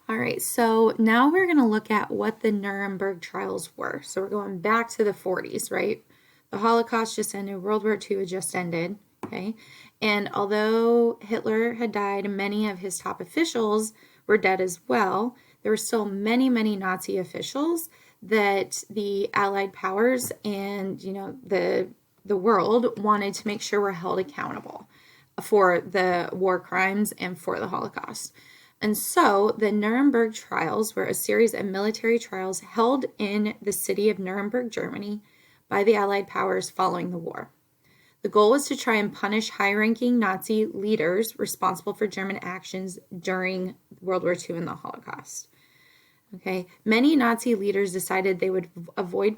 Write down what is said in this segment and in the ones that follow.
All right, so now we're going to look at what the Nuremberg trials were. So we're going back to the 40s, right? The Holocaust just ended, World War II had just ended, okay? And although Hitler had died, many of his top officials were dead as well. There were still many, many Nazi officials that the Allied powers and, the world wanted to make sure were held accountable for the war crimes and for the Holocaust. And so the Nuremberg trials were a series of military trials held in the city of Nuremberg, Germany, by the Allied powers following the war. The goal was to try and punish high-ranking Nazi leaders responsible for German actions during World War II and the Holocaust. Okay, many Nazi leaders decided they would avoid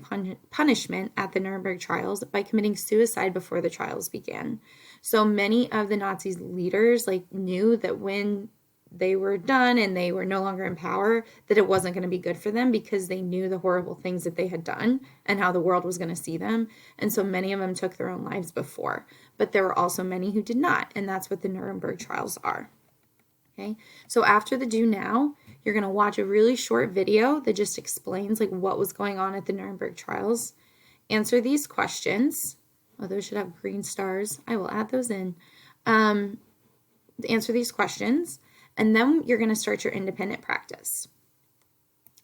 punishment at the Nuremberg trials by committing suicide before the trials began. So many of the Nazi leaders knew that when they were done and they were no longer in power, that it wasn't going to be good for them because they knew the horrible things that they had done and how the world was going to see them. And so many of them took their own lives before. But there were also many who did not, and that's what the Nuremberg trials are. Okay, so after the do now, you're going to watch a really short video that just explains what was going on at the Nuremberg trials. Answer these questions. Oh, those should have green stars. I will add those in. Answer these questions, and then you're going to start your independent practice.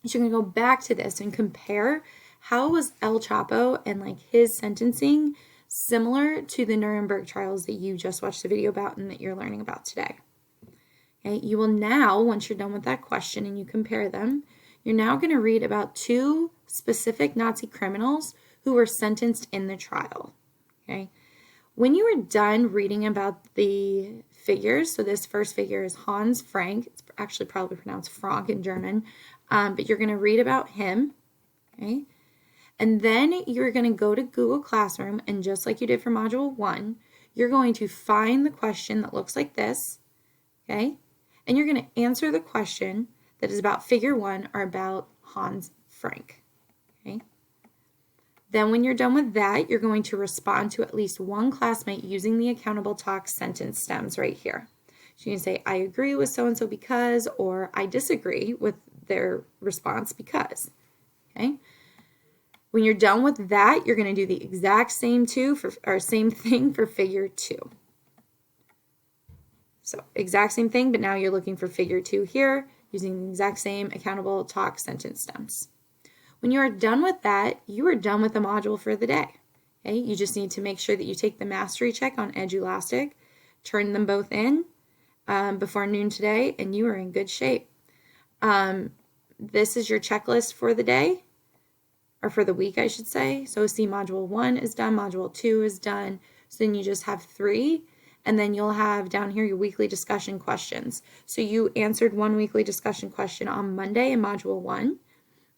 So you're going to go back to this and compare how was El Chapo and his sentencing similar to the Nuremberg trials that you just watched the video about and that you're learning about today. Okay, you will now, once you're done with that question and you compare them, you're now going to read about two specific Nazi criminals who were sentenced in the trial. Okay, when you are done reading about the figures, so this first figure is Hans Frank, it's actually probably pronounced Frank in German, but you're going to read about him, okay? And then you're going to go to Google Classroom, and just like you did for Module 1, you're going to find the question that looks like this, okay? And you're going to answer the question that is about figure 1 or about Hans Frank, okay? Then when you're done with that, you're going to respond to at least one classmate using the Accountable Talk sentence stems right here. So you can say, I agree with so-and-so because, or I disagree with their response because, okay? When you're done with that, you're going to do the exact same same thing for figure 2. So exact same thing, but now you're looking for figure 2 here using the exact same Accountable Talk sentence stems. When you are done with that, you are done with the module for the day. Okay? You just need to make sure that you take the mastery check on Edulastic, turn them both in before noon today, and you are in good shape. This is your checklist for the day, or for the week, I should say. So see, module 1 is done, module 2 is done. So then you just have 3. And then you'll have down here your weekly discussion questions. So you answered one weekly discussion question on Monday in module 1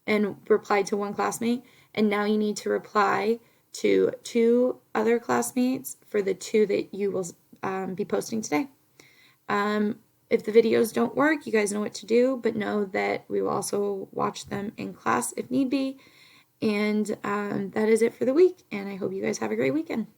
and replied to one classmate. And now you need to reply to 2 other classmates for the 2 that you will be posting today. If the videos don't work, you guys know what to do, but know that we will also watch them in class if need be. And that is it for the week. And I hope you guys have a great weekend.